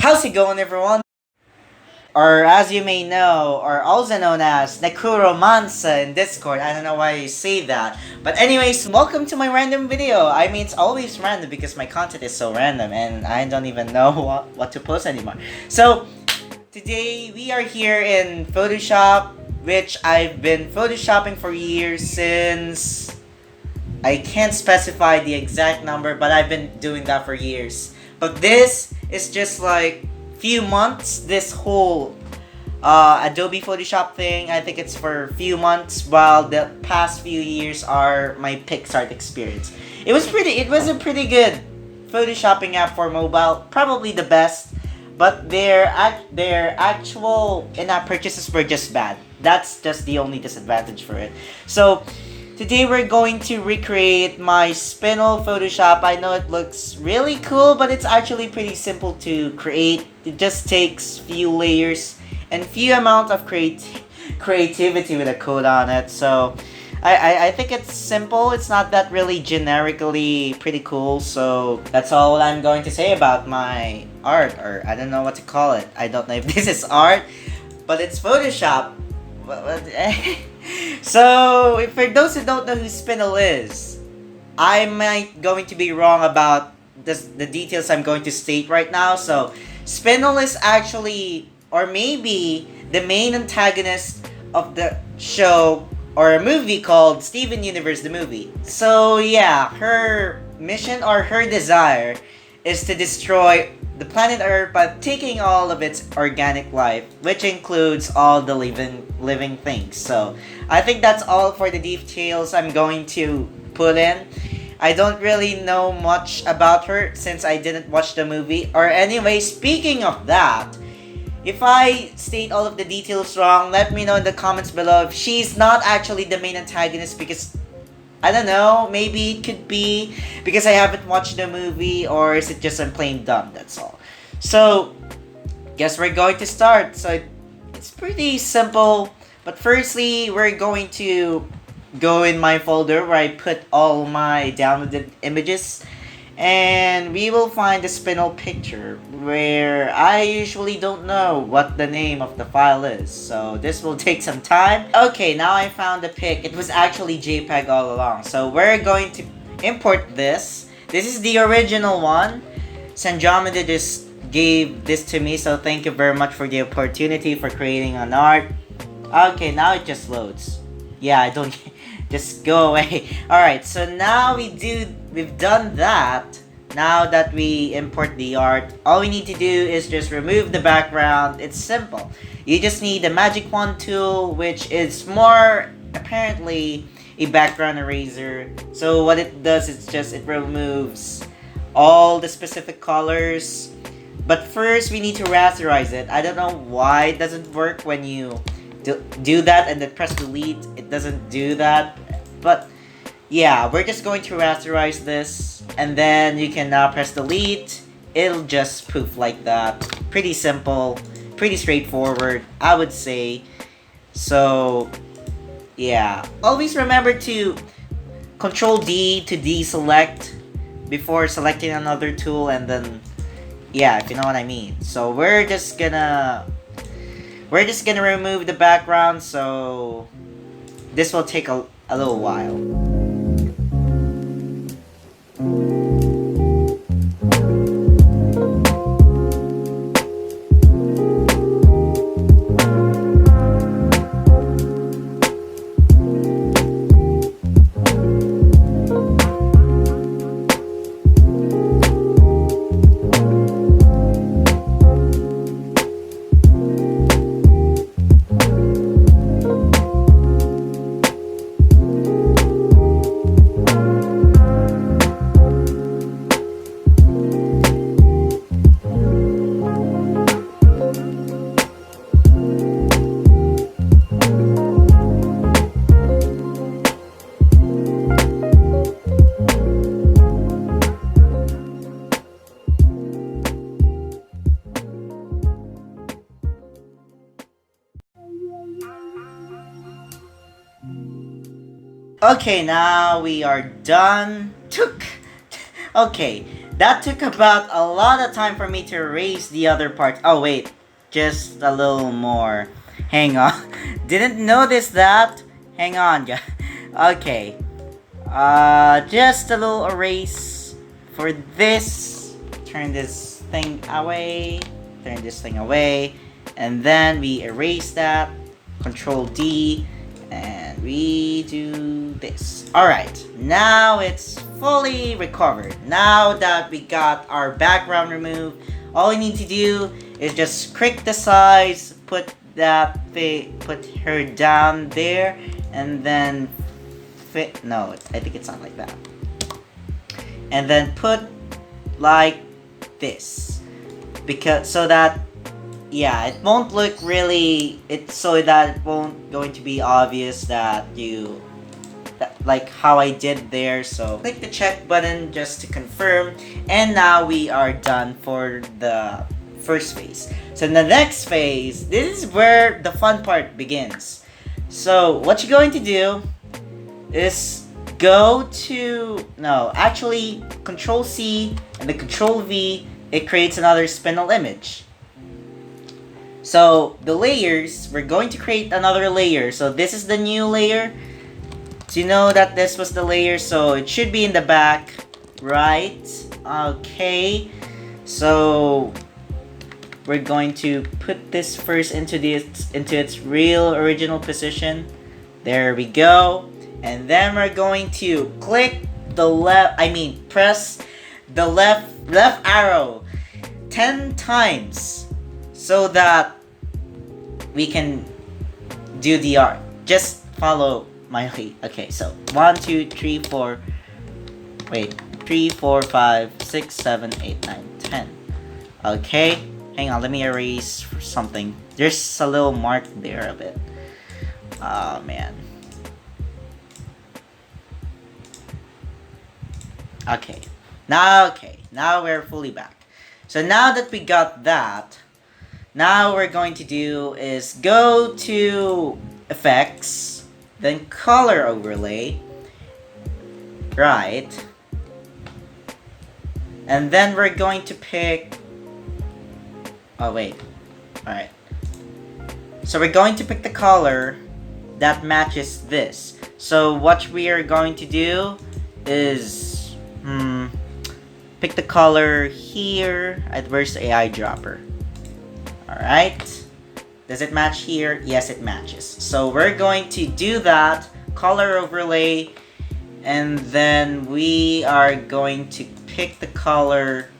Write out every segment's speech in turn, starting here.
How's it going, everyone? Or as you may know, or also known as Nekuromancer in Discord. I don't know why you say that. But anyways, welcome to my random video. I mean, it's always random because my content is so random and I don't even know what to post anymore. So, today we are here in Photoshop, which I've been photoshopping for years since... I can't specify the exact number, but I've been doing that for years. But this is just like few months. This whole Adobe Photoshop thing, I think it's for a few months, while the past few years are my PixArt experience. It was a pretty good photoshopping app for mobile, probably the best. But their actual in-app purchases were just bad. That's just the only disadvantage for it. So today we're going to recreate my Spinel Photoshop. I know it looks really cool, but it's actually pretty simple to create. It just takes few layers and few amount of creativity with a code on it. So I think it's simple. It's not that really generically pretty cool. So that's all I'm going to say about my art, or I don't know what to call it. I don't know if this is art, but it's Photoshop. So, for those who don't know who Spinel is, I might going to be wrong about the details I'm going to state right now. So, Spinel is actually, or maybe, the main antagonist of the show or a movie called Steven Universe the movie. So, yeah, her mission or her desire is to destroy the planet Earth by taking all of its organic life, which includes all the living things. So I think that's all for the details I'm going to put in. I don't really know much about her since I didn't watch the movie. Or anyway, speaking of that, if I state all of the details wrong, let me know in the comments below if she's not actually the main antagonist, because I don't know, maybe it could be because I haven't watched the movie, or is it just I'm plain dumb, that's all. So, guess we're going to start. So, it's pretty simple, but firstly, we're going to go in my folder where I put all my downloaded images, and we will find the Spinel picture, where I usually don't know what the name of the file is, so this will take some time. Okay, now I found the pic. It was actually JPEG all along, so we're going to import this. This is the original one. Sanjamida just gave this to me, so thank you very much for the opportunity for creating an art. Okay, now it just loads. Yeah, I don't... just go away. Alright, so now we've done that. Now that we import the art, all we need to do is just remove the background. It's simple. You just need the magic wand tool, which is more apparently a background eraser. So what it does is just it removes all the specific colors. But first we need to rasterize it. I don't know why it doesn't work when you do that and then press delete. It doesn't do that, but yeah, we're just going to rasterize this, and then you can now press delete. It'll just poof like that. Pretty simple, pretty straightforward, I would say. So yeah, always remember to Control D to deselect before selecting another tool, and then yeah, if you know what I mean. So we're just gonna remove the background, so this will take a little while. Okay, now we are done. Okay, That took about a lot of time for me to erase the other parts. Oh wait, just a little more. Hang on. Didn't notice that. Hang on, guys. Okay. Just a little erase for this. Turn this thing away. Turn this thing away. And then we erase that. Control D. And we do this. Alright, now it's fully recovered. Now that we got our background removed, all we need to do is just click the size, put her down there, and then I think it's not like that. And then put like this. So that it won't look really, so that it won't going to be obvious that like how I did there. So click the check button just to confirm, and now we are done for the first phase. So in the next phase, this is where the fun part begins. So what you're going to do is Control C and the Control V, it creates another spindle image. So the layers, we're going to create another layer. So this is the new layer. So you know that this was the layer, so it should be in the back, right? Okay. So we're going to put this first into its real original position. There we go. And then we're going to press the left arrow 10 times so that we can do the art. Just follow my lead. Okay, so 1, 2, 3, 4. Wait, 3, 4, 5, 6, 7, 8, 9, 10. Okay, hang on, let me erase something. There's a little mark there a bit. Oh man. Okay, now we're fully back. So now that we got that, now we're going to do is go to Effects, then Color Overlay, right? And then we're going to pick, alright. So we're going to pick the color that matches this. So what we are going to do is pick the color here at where's the AI dropper. Alright. Does it match here? Yes, it matches. So we're going to do that, color overlay, and then we are going to pick the color.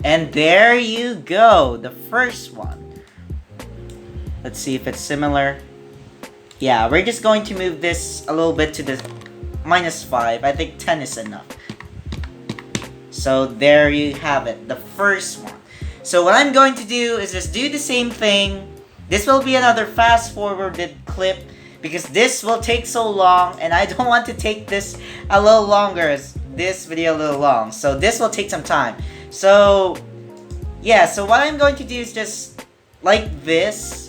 And there you go, the first one. Let's see if it's similar. Yeah, we're just going to move this a little bit to the -5. I think 10 is enough. So there you have it, the first one. So what I'm going to do is just do the same thing. This will be another fast forwarded clip because this will take so long and I don't want to take this a little longer, as this video a little long. So this will take some time. So yeah, so what I'm going to do is just like this.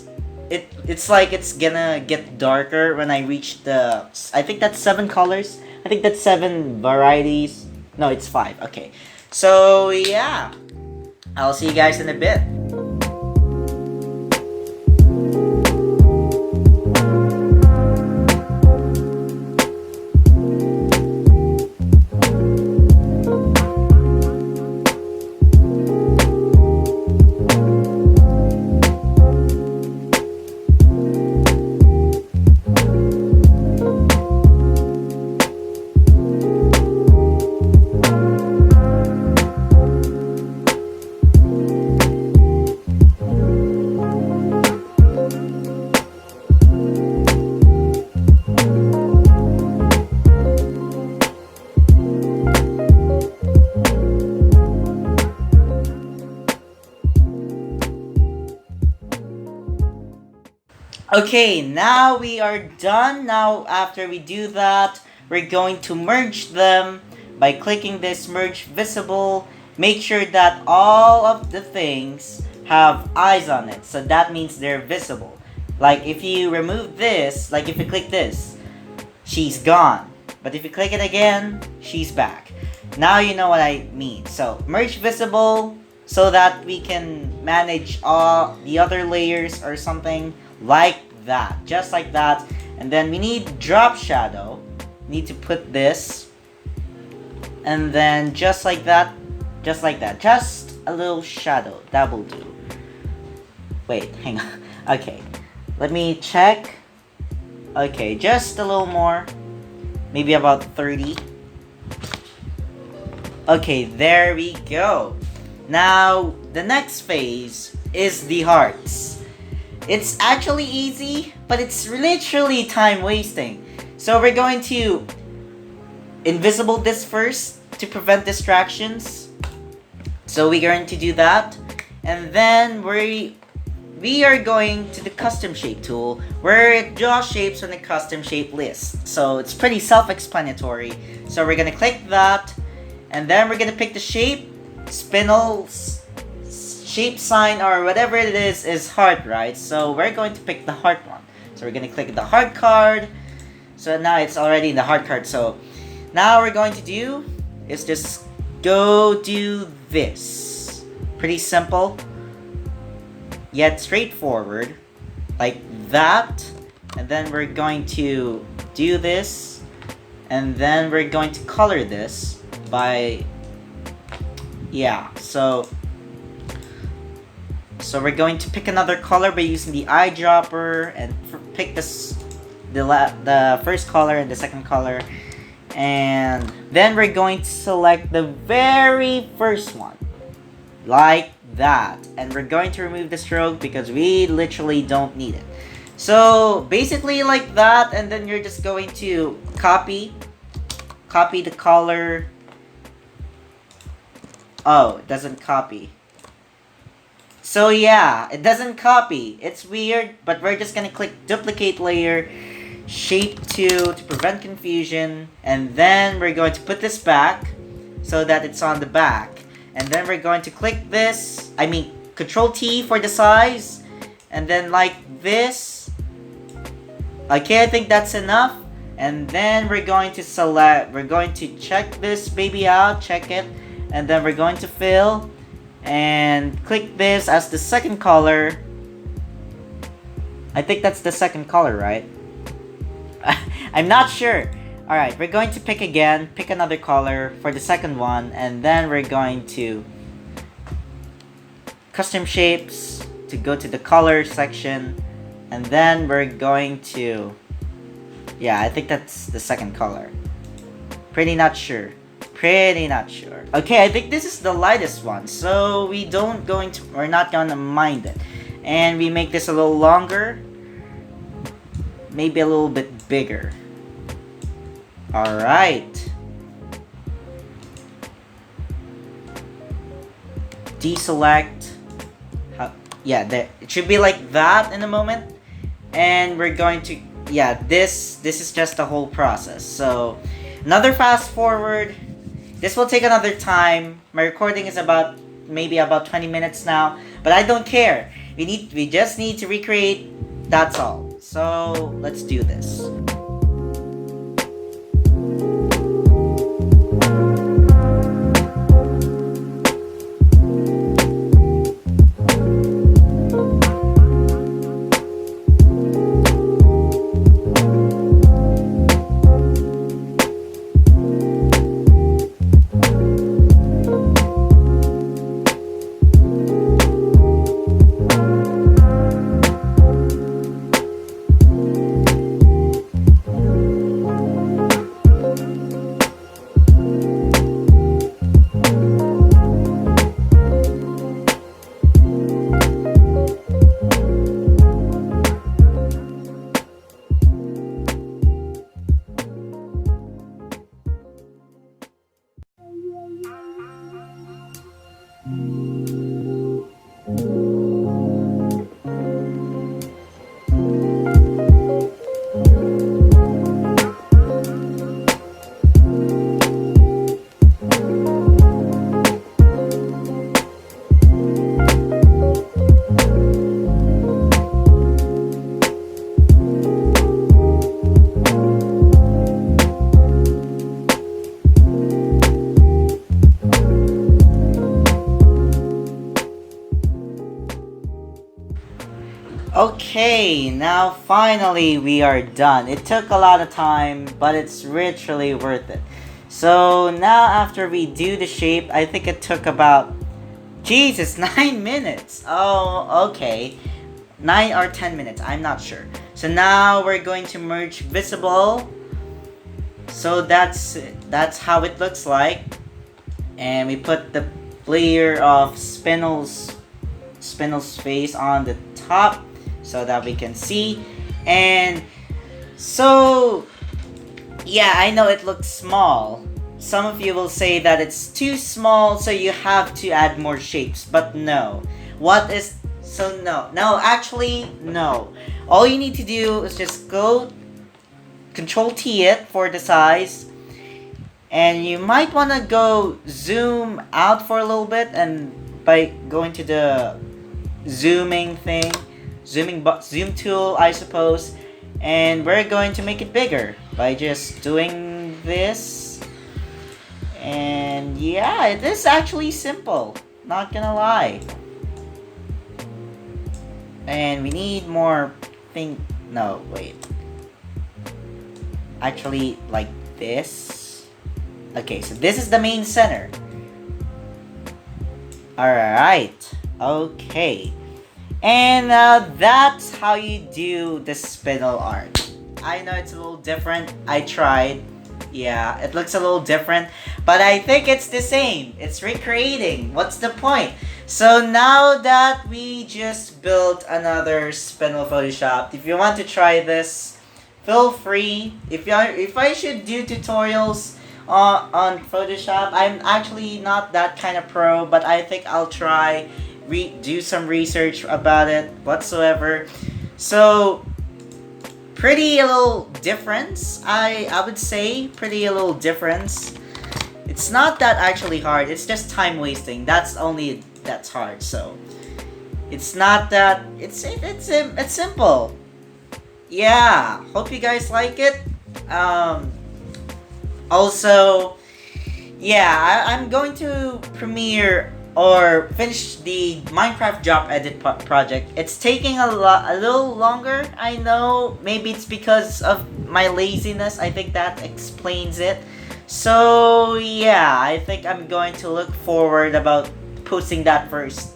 It's like it's gonna get darker when I reach the, I think that's 7 colors. I think that's 7 varieties. No, it's 5. Okay. So yeah, I'll see you guys in a bit. Okay, now we are done. Now after we do that, we're going to merge them by clicking this merge visible. Make sure that all of the things have eyes on it, so that means they're visible. Like if you remove this, like if you click this, she's gone. But if you click it again, she's back. Now you know what I mean. So merge visible so that we can manage all the other layers or something like that. Just like that. And then we need drop shadow. Need to put this. And then just like that. Just like that. Just a little shadow. That will do. Wait, hang on. Okay. Let me check. Okay, just a little more. Maybe about 30. Okay, there we go. Now, the next phase is the hearts. It's actually easy, but it's literally time wasting. So we're going to invisible this first to prevent distractions. So we're going to do that. And then we are going to the custom shape tool where it draws shapes on the custom shape list. So it's pretty self-explanatory. So we're gonna click that, and then we're gonna pick the shape. Spinel's shape sign or whatever it is heart, right? So we're going to pick the heart one. So we're gonna click the heart card. So now it's already in the heart card. So now we're going to do is just go do this. Pretty simple. Yet straightforward, like that, and then we're going to do this, and then we're going to color this by, yeah, so we're going to pick another color by using the eyedropper and pick the first color and the second color, and then we're going to select the very first one, like that, and we're going to remove the stroke because we literally don't need it. So basically like that, and then you're just going to copy the color. Oh, it doesn't copy. So yeah, it doesn't copy. It's weird, but we're just gonna click duplicate layer, shape 2 to prevent confusion, and then we're going to put this back so that it's on the back. And then we're going to click this, Control T for the size, and then like this. Okay, I think that's enough. And then we're going to check this baby out, check it, and then we're going to fill, and click this as the second color. I think that's the second color, right? I'm not sure. Alright, we're going to pick another color for the second one, and then we're going to custom shapes to go to the color section, and then we're going to, yeah, I think that's the second color. Pretty not sure. Okay, I think this is the lightest one, so we're not gonna mind it. And we make this a little longer, maybe a little bit bigger. Alright. Deselect. Yeah, there. It should be like that in a moment. And we're going to, yeah, this is just the whole process. So, another fast forward. This will take another time. My recording is maybe about 20 minutes now. But I don't care. We just need to recreate. That's all. So, let's do this. Okay, now finally we are done. It took a lot of time, but it's literally worth it. So now after we do the shape, I think it took about, Jesus, 9 minutes. Oh, okay. 9 or 10 minutes, I'm not sure. So now we're going to merge visible. So that's how it looks like. And we put the layer of Spinel's face on the top so that we can see. And so yeah, I know it looks small. Some of you will say that it's too small, so you have to add more shapes, but no. Actually, no. All you need to do is just go Control T it for the size, and you might want to go zoom out for a little bit, and by going to the zooming thing, zoom tool, I suppose, and we're going to make it bigger by just doing this. And yeah, it is actually simple, not gonna lie. And we need more no, wait. Actually, like this. Okay, so this is the main center. Alright, okay. And that's how you do the spindle art. I know it's a little different. I tried. Yeah, it looks a little different, but I think it's the same. It's recreating. What's the point? So now that we just built another spindle Photoshop, if you want to try this, feel free. If I should do tutorials on Photoshop, I'm actually not that kind of pro, but I think I'll try do some research about it whatsoever. So pretty a little difference, I would say. Pretty a little difference. It's not that actually hard, it's just time wasting. That's hard. So it's not that, it's simple. Yeah, hope you guys like it. Also, yeah, I'm going to premiere or finish the Minecraft drop edit project. It's taking a little longer. I know, maybe it's because of my laziness. I think that explains it. So yeah, I think I'm going to look forward about posting that first.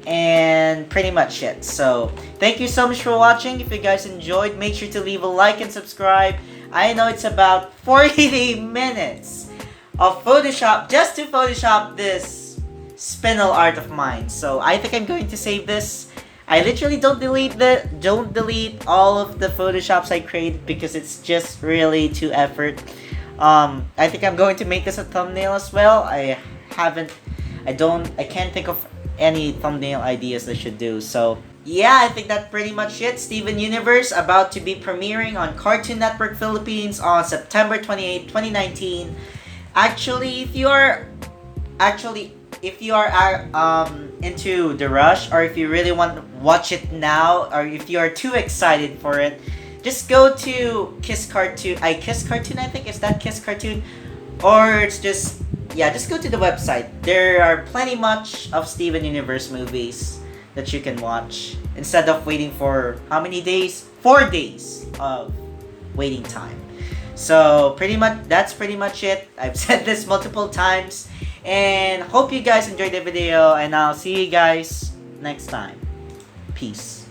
And pretty much it. So thank you so much for watching. If you guys enjoyed, make sure to leave a like and subscribe. I know it's about 40 minutes of Photoshop just to Photoshop this spindle art of mine. So I think I'm going to save this. I literally don't delete all of the Photoshops I created because it's just really too effort. I think I'm going to make this a thumbnail as well. I can't think of any thumbnail ideas I should do. So yeah, I think that's pretty much it. Steven Universe about to be premiering on Cartoon Network Philippines on September 28, 2019. Actually, if you are into the rush, or if you really want to watch it now, or if you are too excited for it, just go to Kiss Cartoon. I think. Is that Kiss Cartoon? Or it's just go to the website. There are plenty much of Steven Universe movies that you can watch instead of waiting for how many days? 4 days of waiting time. So that's pretty much it. I've said this multiple times. And hope you guys enjoyed the video, and I'll see you guys next time. Peace.